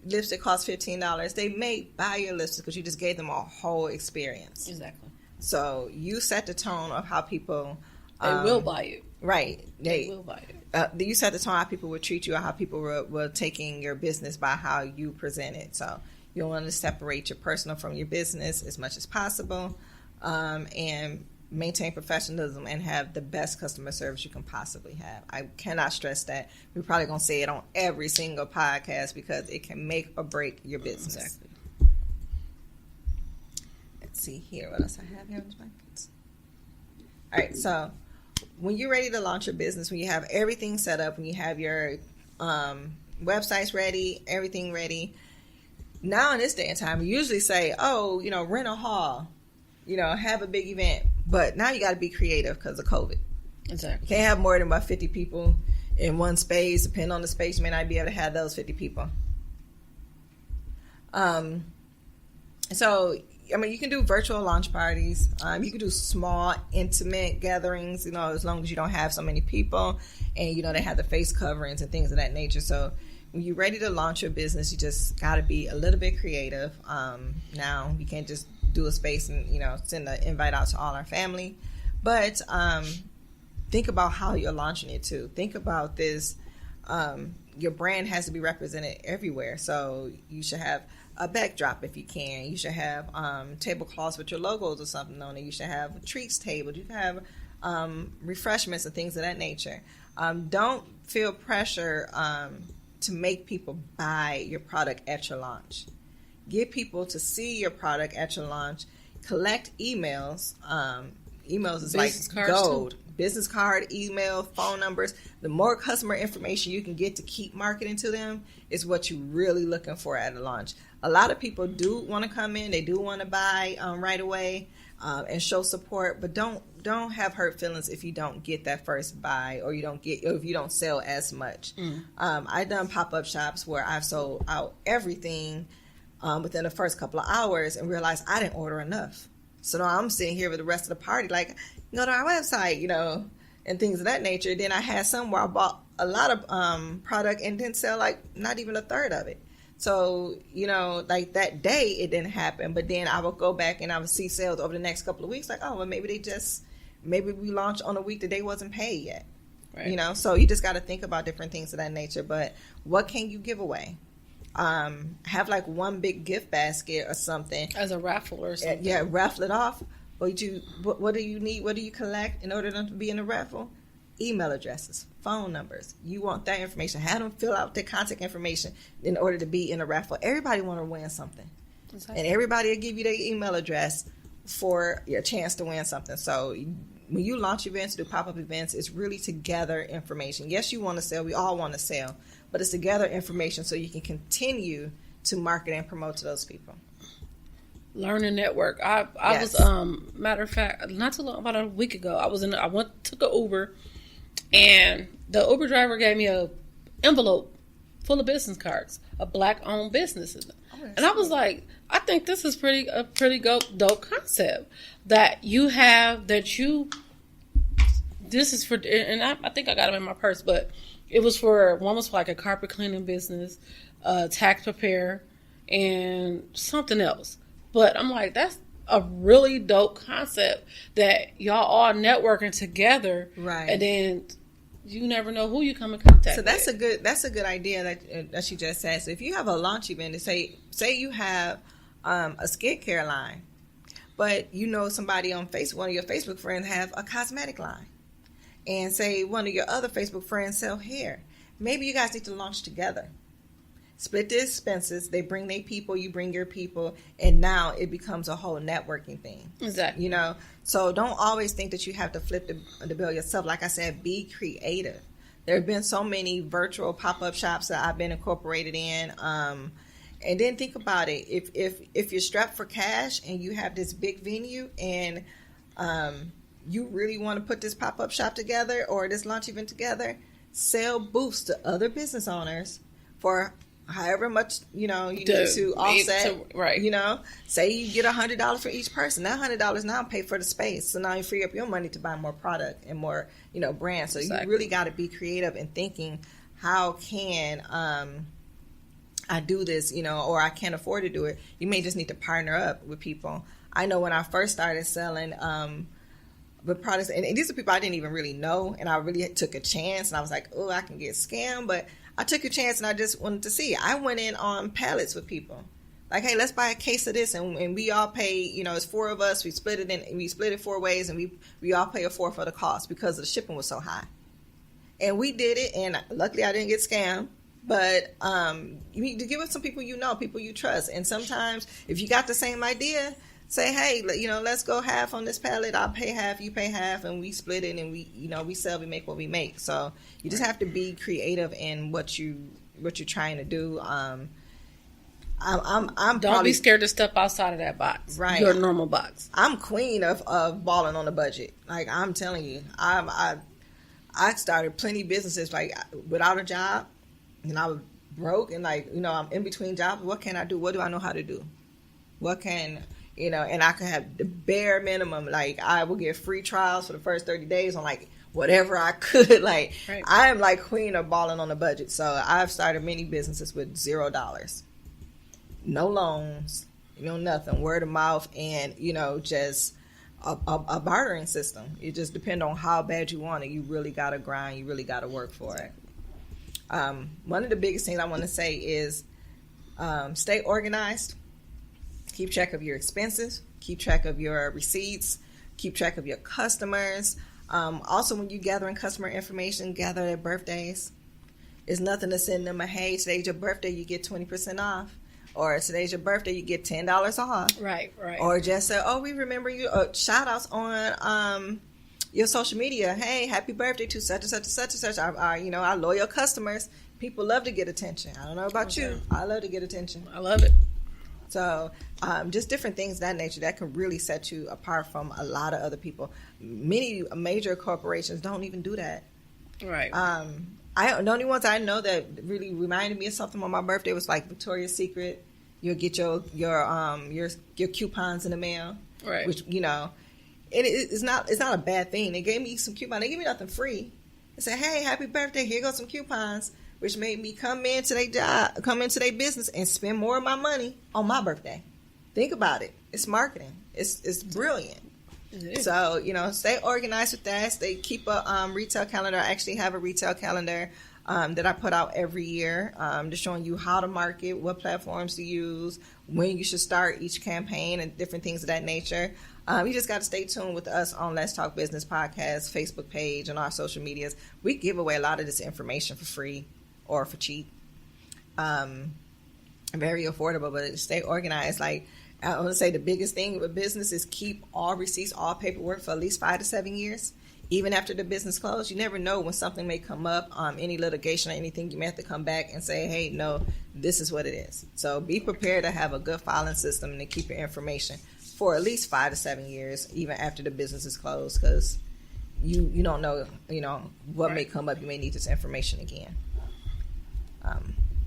lipstick costs $15, they may buy your lipstick because you just gave them a whole experience. Exactly. So you set the tone of how people... They will buy it. Right. They will buy it. You set the tone how people will treat you or how people will taking your business by how you present it. So you want to separate your personal from your business as much as possible, and maintain professionalism and have the best customer service you can possibly have. I cannot stress that. We're probably going to say it on every single podcast because it can make or break your business. Exactly. Let's see here. What else I have here on the buckets? All right. So when you're ready to launch your business, when you have everything set up, when you have your websites ready, everything ready, now in this day and time, we usually say, oh, you know, rent a hall, you know, have a big event. But now you got to be creative because of COVID. Exactly. You can't have more than about 50 people in one space. Depending on the space, you may not be able to have those 50 people. So, I mean, you can do virtual launch parties. You can do small, intimate gatherings, you know, as long as you don't have so many people. And, you know, they have the face coverings and things of that nature. So when you're ready to launch your business, you just got to be a little bit creative. Now, you can't just do a space and, you know, send an invite out to all our family. But think about how you're launching it, too. Think about this. Your brand has to be represented everywhere. So you should have a backdrop if you can. You should have tablecloths with your logos or something on it. You should have a treats table. You can have refreshments and things of that nature. Don't feel pressure to make people buy your product at your launch. Get people to see your product at your launch. Collect emails. Emails is business like gold. Too. Business card, email, phone numbers. The more customer information you can get to keep marketing to them is what you're really looking for at a launch. A lot of people do want to come in. They do want to buy right away and show support, but don't have hurt feelings if you don't get that first buy or if you don't sell as much. I've done pop-up shops where I've sold out everything within the first couple of hours and realized I didn't order enough. So now I'm sitting here with the rest of the party, like, go to our website, you know, and things of that nature. Then I had some where I bought a lot of product and didn't sell like not even a third of it. So, like that day it didn't happen, but then I would go back and I would see sales over the next couple of weeks. Like, oh, well, maybe we launched on a week that they wasn't paid yet. Right. So you just got to think about different things of that nature. But what can you give away? Have like one big gift basket or something as a raffle or something. Yeah, raffle it off. What do you need? What do you collect in order to be in a raffle? Email addresses, phone numbers. You want that information. Have them fill out their contact information in order to be in a raffle. Everybody want to win something. Exactly. And everybody will give you their email address for your chance to win something. So when you launch events, do pop-up events, it's really to gather information. Yes, you want to sell. We all want to sell. But it's to gather information so you can continue to market and promote to those people. Learn and network. I Yes. was matter of fact, not too long, about a week ago, I took an Uber, and the Uber driver gave me a envelope full of business cards of black owned businesses. And I was like, I think this is a pretty dope concept that you have, this is for, and I think I got them in my purse, but it was for, one was for like a carpet cleaning business, tax preparer, and something else. But I'm like, that's a really dope concept that y'all all networking together. Right. And then you never know who you come in contact So that's with. a good idea that she just said. So if you have a launch event, say you have a skincare line, but somebody on Facebook, one of your Facebook friends have a cosmetic line, and say one of your other Facebook friends sell hair. Maybe you guys need to launch together. Split the expenses. They bring their people, you bring your people, and now it becomes a whole networking thing. Exactly. So don't always think that you have to flip the bill yourself. Like I said, be creative. There have been so many virtual pop-up shops that I've been incorporated in. And then think about it. If you're strapped for cash and you have this big venue and you really want to put this pop-up shop together or this launch event together, sell booths to other business owners for however much you need to offset. Right. Say you get $100 for each person. That $100 now pay for the space. So now you free up your money to buy more product and more brands. So Exactly. You really got to be creative in thinking, how can I do this? Or I can't afford to do it. You may just need to partner up with people. I know when I first started selling with products, and these are people I didn't even really know, and I really took a chance, and I was like, oh, I can get scammed, but I took a chance and I just wanted to see. I went in on pallets with people. Like, hey, let's buy a case of this, and we all pay, it's 4 of us, we split it 4 ways, and we all pay a fourth of the cost because the shipping was so high. And we did it, and luckily I didn't get scammed. But you need to give it to some people people you trust. And sometimes if you got the same idea, say, hey, let's go half on this pallet. I'll pay half, you pay half, and we split it, and we sell, we make what we make. So you just have to be creative in what you're trying to do. Don't be scared to step outside of that box. Right. Your normal box. I'm queen of balling on a budget. Like, I'm telling you, I started plenty of businesses like without a job, and I was broke, and I'm in between jobs. What can I do? What do I know how to do? And I could have the bare minimum. Like, I will get free trials for the first 30 days on like whatever I could. Like, right. I am like queen of balling on a budget. So I've started many businesses with $0, no loans, nothing, word of mouth, and just a bartering system. It just depends on how bad you want it. You really got to grind. You really got to work for it. One of the biggest things I want to say is stay organized. Keep track of your expenses. Keep track of your receipts. Keep track of your customers. Also, when you're gathering customer information, gather their birthdays. It's nothing to send them hey, today's your birthday, you get 20% off. Or today's your birthday, you get $10 off. Right. Or just say, we remember you. Shout outs on your social media. Hey, happy birthday to such and such and such and such. Our loyal customers. People love to get attention. I don't know about you. I love to get attention. I love it. So just different things of that nature that can really set you apart from a lot of other people. Many major corporations don't even do that. Right. The only ones I know that really reminded me of something on my birthday was like Victoria's Secret. You'll get your coupons in the mail. Right. Which it's not a bad thing. They gave me some coupons. They gave me nothing free, and say, hey, happy birthday, here goes some coupons, which made me come into their business and spend more of my money on my birthday. Think about it. It's marketing. It's brilliant. So, stay organized with that. They keep a retail calendar. I actually have a retail calendar that I put out every year, just showing you how to market, what platforms to use, when you should start each campaign, and different things of that nature. You just got to stay tuned with us on Let's Talk Business Podcast, Facebook page, and our social medias. We give away a lot of this information for free or for cheap. Very affordable, but stay organized. Like, I want to say the biggest thing with business is keep all receipts, all paperwork for at least 5 to 7 years. Even after the business closed, you never know when something may come up, any litigation or anything, you may have to come back and say, hey, no, this is what it is. So be prepared to have a good filing system and to keep your information for at least 5 to 7 years, even after the business is closed, because you don't know, what may come up. You may need this information again.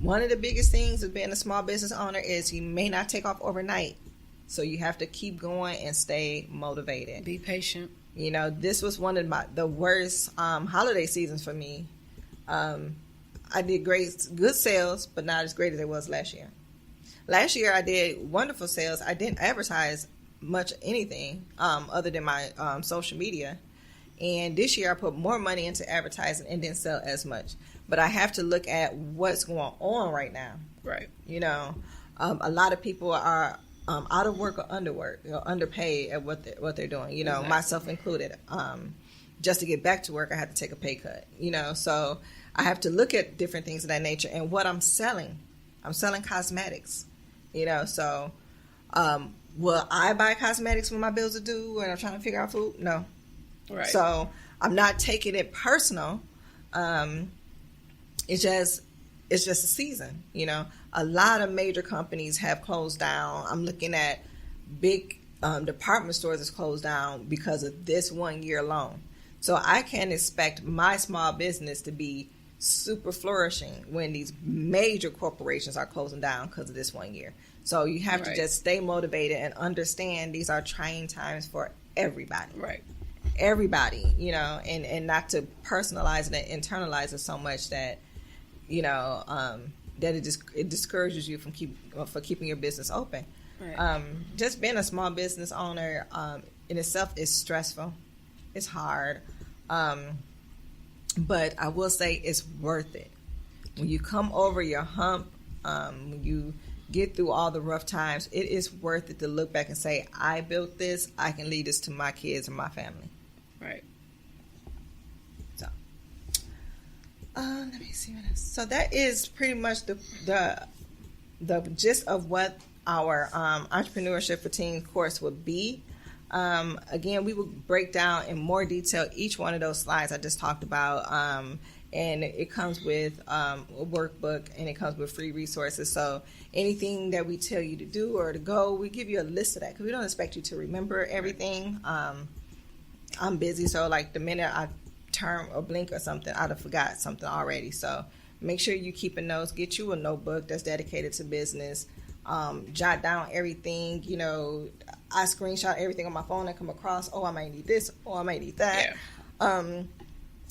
One of the biggest things of being a small business owner is you may not take off overnight. So you have to keep going and stay motivated. Be patient. This was one of the worst holiday seasons for me. I did good sales, but not as great as it was last year. Last year I did wonderful sales. I didn't advertise much anything other than my social media. And this year I put more money into advertising and didn't sell as much. But I have to look at what's going on right now. Right. A lot of people are out of work or underpaid at what they're doing. Exactly. Myself included. Just to get back to work, I had to take a pay cut. So I have to look at different things of that nature and what I'm selling. I'm selling cosmetics. So will I buy cosmetics when my bills are due and I'm trying to figure out food? No. Right. So I'm not taking it personal. It's just a season, A lot of major companies have closed down. I'm looking at big department stores that's closed down because of this 1 year alone. So I can't expect my small business to be super flourishing when these major corporations are closing down because of this 1 year. So you have to just stay motivated and understand these are trying times for everybody. Right. Everybody, and not to personalize it and internalize it so much that, that it discourages you from keeping your business open. Right. Just being a small business owner in itself is stressful. It's hard. But I will say it's worth it. When you come over your hump, when you get through all the rough times, it is worth it to look back and say, I built this, I can lead this to my kids and my family. Right. So, let me see what else. So that is pretty much the gist of what our entrepreneurship for teens course would be. Again, we will break down in more detail each one of those slides I just talked about, and it comes with a workbook and it comes with free resources. So anything that we tell you to do or to go, we give you a list of that because we don't expect you to remember everything. I'm busy, so like the minute I turn or blink or something, I'd have forgot something already. So make sure you keep notes. Get you a notebook that's dedicated to business. Jot down everything. I screenshot everything on my phone and come across. Oh, I might need this. Oh, I might need that. Yeah.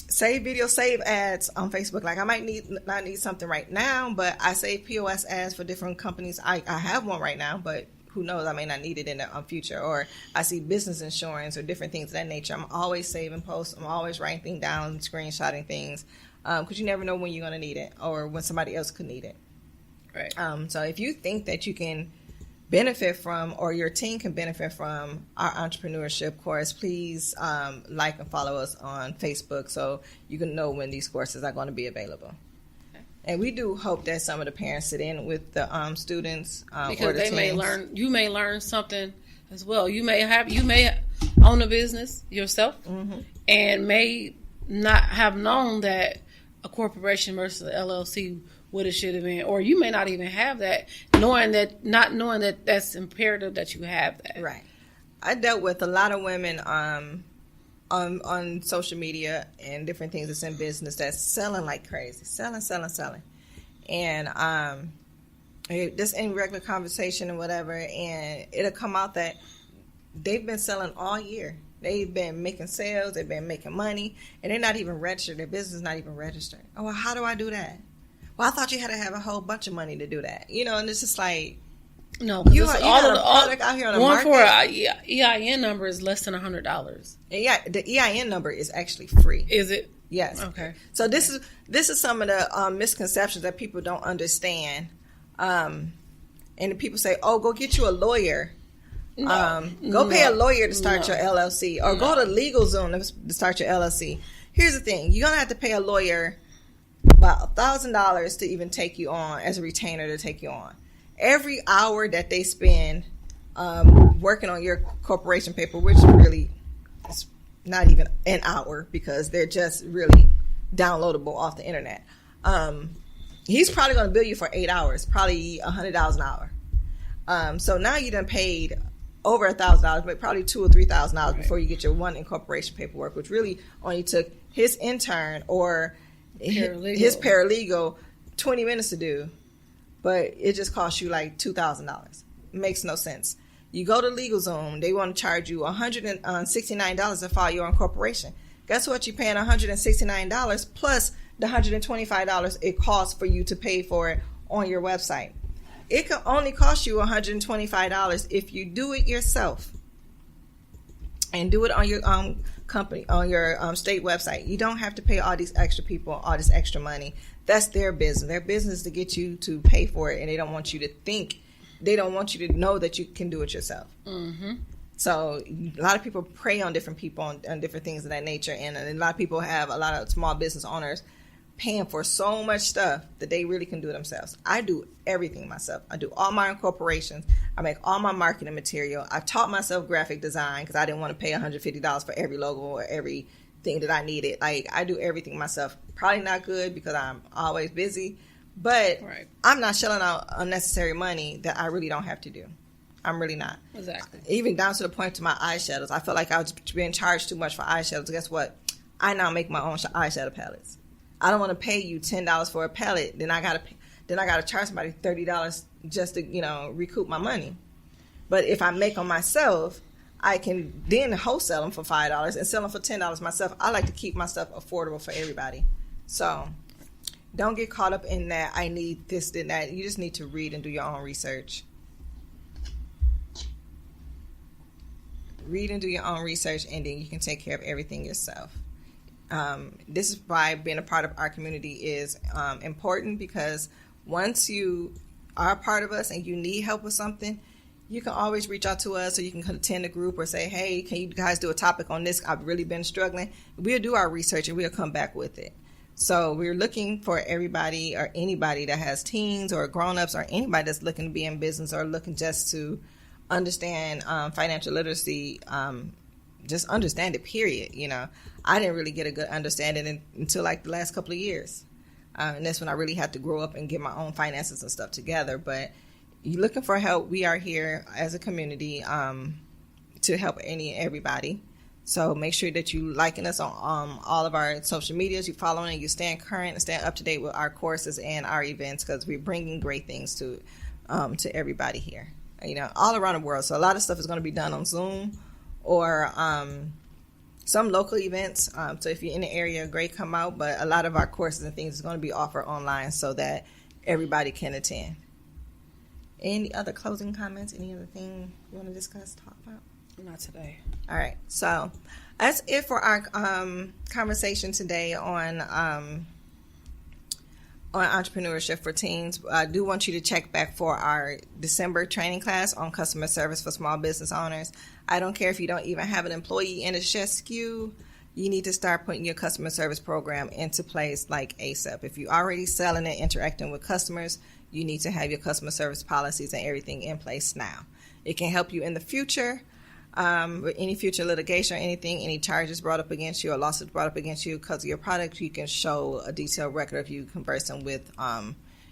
Save video, save ads on Facebook. Like I might not need something right now, but I save POS ads for different companies. I have one right now, but who knows? I may not need it in the future. Or I see business insurance or different things of that nature. I'm always saving posts. I'm always writing things down, screenshotting things, because you never know when you're going to need it or when somebody else could need it. Right. So if you think that you can benefit from or your team can benefit from our entrepreneurship course, please like and follow us on Facebook so you can know when these courses are going to be available. Okay. And we do hope that some of the parents sit in with the students because they teams. may learn. You may learn something as well. You may own a business yourself and may not have known that a corporation versus an LLC what it should have been, or you may not even have that, not knowing that that's imperative that you have that. Right. I dealt with a lot of women on social media and different things that's in business that's selling like crazy, selling, and just in regular conversation and whatever, and it'll come out that they've been selling all year. They've been making sales, they've been making money, and they're not even registered. Their business is not even registered. Oh, well, how do I do that? Well, I thought you had to have a whole bunch of money to do that. And it's just like, no, you got a product out here on the market. One for EIN number is less than $100. Yeah, the EIN number is actually free. Is it? Yes. Okay. So this is some of the misconceptions that people don't understand. And the people say, "Oh, go get you a lawyer. Go pay a lawyer to start your LLC, or go to LegalZoom to start your LLC." Here's the thing: you're gonna have to pay a lawyer about $1,000 to even take you on as a retainer to take you on. Every hour that they spend working on your corporation paper, which really is not even an hour because they're just really downloadable off the internet. He's probably going to bill you for 8 hours, probably $100 an hour. So now you done paid over $1,000, but probably $2,000 or $3,000 before you get your one incorporation paperwork, which really only took his intern or his paralegal 20 minutes to do, but it just cost you like $2,000. It makes no sense. You go to LegalZoom, they want to charge you $169 to file your incorporation. Guess what? You're paying $169 plus the $125 it costs for you to pay for it on your website. It can only cost you $125 if you do it yourself and do it on your company, on your state website. You don't have to pay all these extra people all this extra money. That's their business. Their business is to get you to pay for it, and they don't want you to think. They don't want you to know that you can do it yourself. Mm-hmm. So a lot of people prey on different people on different things of that nature, and a lot of people have a lot of small business owners paying for so much stuff that they really can do it themselves. I do everything myself. I do all my incorporations. I make all my marketing material. I taught myself graphic design because I didn't want to pay $150 for every logo or everything that I needed. Like, I do everything myself. Probably not good because I'm always busy, but right. I'm not shelling out unnecessary money that I really don't have to do. I'm really not. Exactly. Even down to the point to my eyeshadows. I felt like I was being charged too much for eyeshadows. Guess what? I now make my own eyeshadow palettes. I don't want to pay you $10 for a palette. Then I gotta charge somebody $30 just to recoup my money. But if I make them myself, I can then wholesale them for $5 and sell them for $10 myself. I like to keep my stuff affordable for everybody. So don't get caught up in that. I need this and that. You just need to read and do your own research. Read and do your own research, and then you can take care of everything yourself. This is why being a part of our community is important, because once you are a part of us and you need help with something, you can always reach out to us, or you can attend a group or say, hey, can you guys do a topic on this? I've really been struggling. We'll do our research and we'll come back with it. So we're looking for everybody or anybody that has teens or grown-ups or anybody that's looking to be in business or looking just to understand financial literacy, just understand it, period. I didn't really get a good understanding until like the last couple of years. And that's when I really had to grow up and get my own finances and stuff together. But you're looking for help, we are here as a community to help everybody. So make sure that you liking us on all of our social medias, you following, and you staying current and staying up to date with our courses and our events, because we're bringing great things to everybody here, all around the world. So a lot of stuff is going to be done on Zoom or some local events. So if you're in the area, great, come out. But a lot of our courses and things is going to be offered online so that everybody can attend. Any other closing comments? Any other thing you want to discuss, talk about? Not today. All right. So that's it for our conversation today on entrepreneurship for teens. I do want you to check back for our December training class on customer service for small business owners. I don't care if you don't even have an employee and it's just you. You need to start putting your customer service program into place like ASAP. If you're already selling and interacting with customers, you need to have your customer service policies and everything in place now. It can help you in the future with any future litigation or anything, any charges brought up against you or lawsuits brought up against you because of your product. You can show a detailed record of you conversing with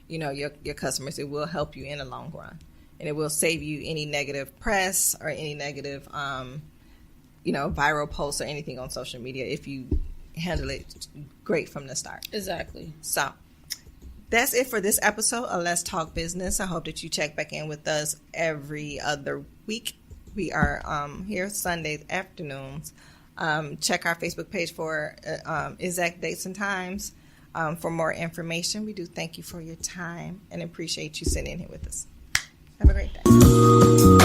your customers. It will help you in the long run, and it will save you any negative press or any negative viral posts or anything on social media if you handle it great from the start. Exactly. So that's it for this episode of Let's Talk Business. I hope that you check back in with us every other week We are here Sundays afternoons. Check our Facebook page for exact dates and times for more information. We do thank you for your time and appreciate you sitting here with us. Have a great day.